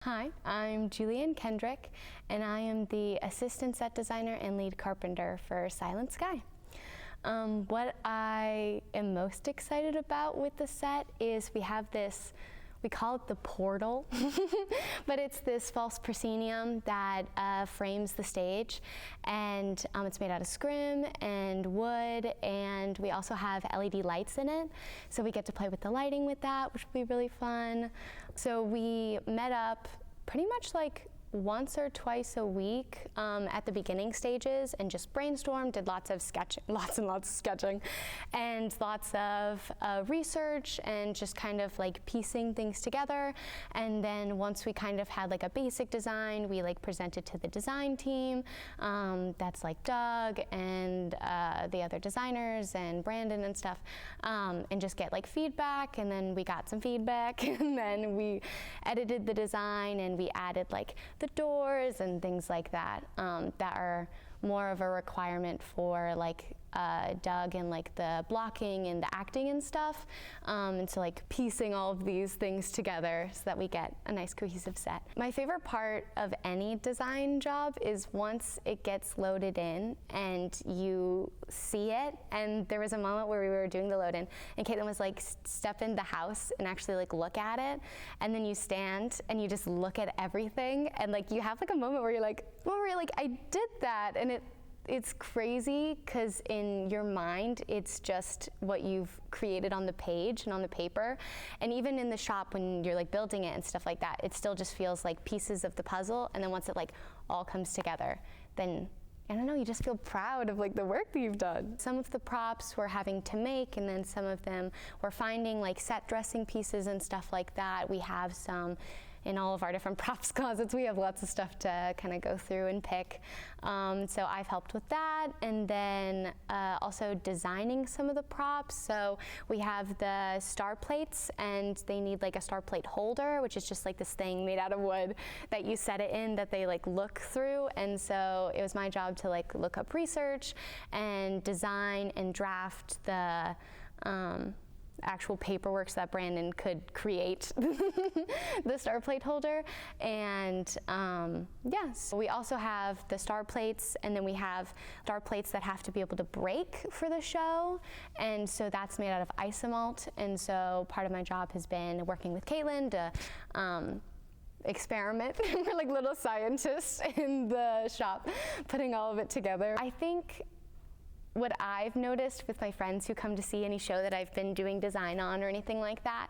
Hi, I'm Julianne Kendrick, and I am the assistant set designer and lead carpenter for Silent Sky. What I am most excited about with the set is we have this, we call it the portal, but it's this false proscenium that frames the stage, and it's made out of scrim and wood, and we also have LED lights in it, so we get to play with the lighting with that, which will be really fun. So we met up pretty much like once or twice a week at the beginning stages and just brainstormed, did lots of sketching, lots and lots of sketching, and lots of research and just kind of like piecing things together. And then once we kind of had like a basic design, we like presented to the design team. That's like Doug and the other designers and Brandon and stuff, and just get like feedback. And then we got some feedback and then we edited the design and we added like the doors and things like that that are more of a requirement for like Doug and like the blocking and the acting and stuff, and so like piecing all of these things together so that we get a nice cohesive set. My favorite part of any design job is once it gets loaded in and you see it. And there was a moment where we were doing the load in and Caitlin was like, step in the house and actually like look at it, and then you stand and you just look at everything, and like you have like a moment where you're like, I did that. And it's crazy because in your mind it's just what you've created on the page and on the paper, and even in the shop when you're like building it and stuff like that, it still just feels like pieces of the puzzle. And then once it like all comes together, then I don't know, you just feel proud of like the work that you've done. Some of the props we're having to make, and then some of them we're finding like set dressing pieces and stuff like that. We have some in all of our different props closets. We have lots of stuff to kind of go through and pick. So I've helped with that. And then also designing some of the props. So we have the star plates, and they need like a star plate holder, which is just like this thing made out of wood that you set it in that they like look through. And so it was my job to like look up research and design and draft the actual paperwork so that Brandon could create the star plate holder. And so we also have the star plates, and then we have star plates that have to be able to break for the show, and so that's made out of isomalt. And so part of my job has been working with Caitlin to experiment. We're like little scientists in the shop putting all of it together. I think what I've noticed with my friends who come to see any show that I've been doing design on or anything like that,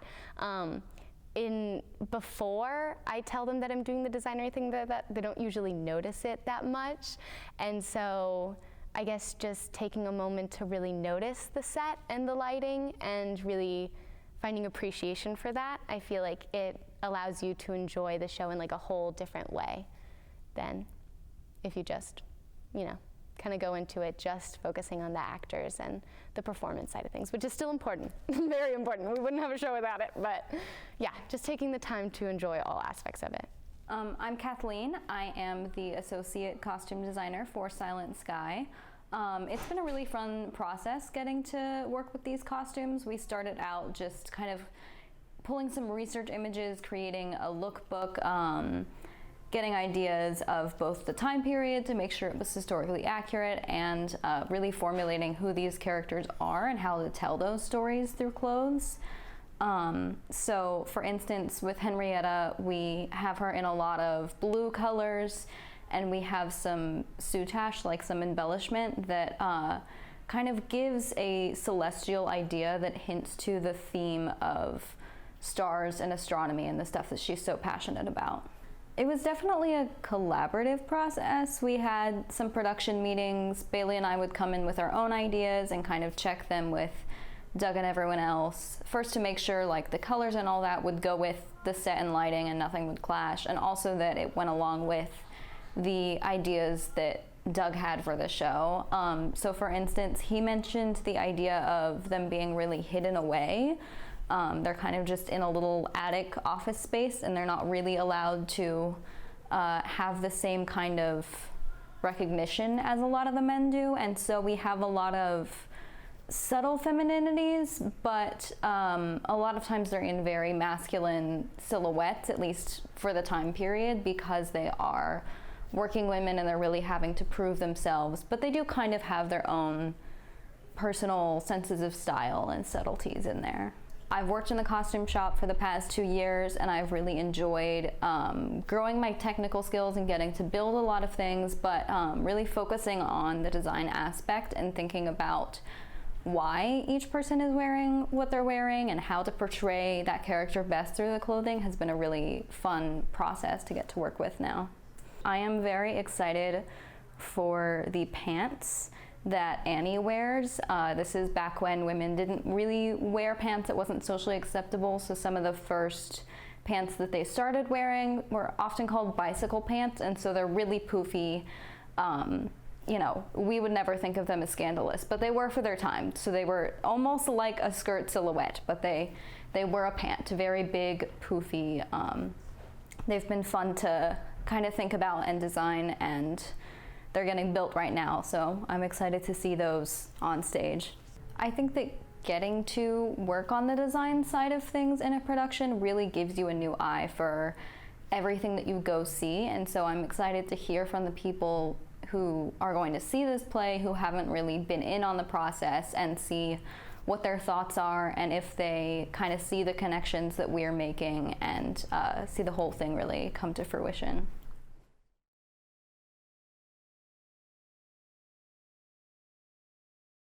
before I tell them that I'm doing the design or anything like that, they don't usually notice it that much. And so I guess just taking a moment to really notice the set and the lighting and really finding appreciation for that, I feel like it allows you to enjoy the show in like a whole different way than if you just, kind of go into it just focusing on the actors and the performance side of things, which is still important, very important. We wouldn't have a show without it, but yeah, just taking the time to enjoy all aspects of it. I'm Kathleen. I am the associate costume designer for Silent Sky. It's been a really fun process getting to work with these costumes. We started out just kind of pulling some research images, creating a lookbook, getting ideas of both the time period to make sure it was historically accurate, and really formulating who these characters are and how to tell those stories through clothes. So for instance, with Henrietta, we have her in a lot of blue colors, and we have some soutache, like some embellishment that kind of gives a celestial idea that hints to the theme of stars and astronomy and the stuff that she's so passionate about. It was definitely a collaborative process. We had some production meetings. Bailey and I would come in with our own ideas and kind of check them with Doug and everyone else. First to make sure like the colors and all that would go with the set and lighting and nothing would clash, and also that it went along with the ideas that Doug had for the show. So for instance, he mentioned the idea of them being really hidden away. They're kind of just in a little attic office space, and they're not really allowed to have the same kind of recognition as a lot of the men do. And so we have a lot of subtle femininities, but a lot of times they're in very masculine silhouettes, at least for the time period, because they are working women and they're really having to prove themselves. But they do kind of have their own personal senses of style and subtleties in there. I've worked in the costume shop for the past 2 years, and I've really enjoyed growing my technical skills and getting to build a lot of things, but really focusing on the design aspect and thinking about why each person is wearing what they're wearing and how to portray that character best through the clothing has been a really fun process to get to work with now. I am very excited for the pants that Annie wears. This is back when women didn't really wear pants. It wasn't socially acceptable, so some of the first pants that they started wearing were often called bicycle pants, and so they're really poofy. You know, we would never think of them as scandalous, but they were for their time. So they were almost like a skirt silhouette, but they were a pant, very big, poofy. They've been fun to kind of think about and design, and they're getting built right now, so I'm excited to see those on stage. I think that getting to work on the design side of things in a production really gives you a new eye for everything that you go see, and so I'm excited to hear from the people who are going to see this play who haven't really been in on the process and see what their thoughts are and if they kind of see the connections that we're making and see the whole thing really come to fruition.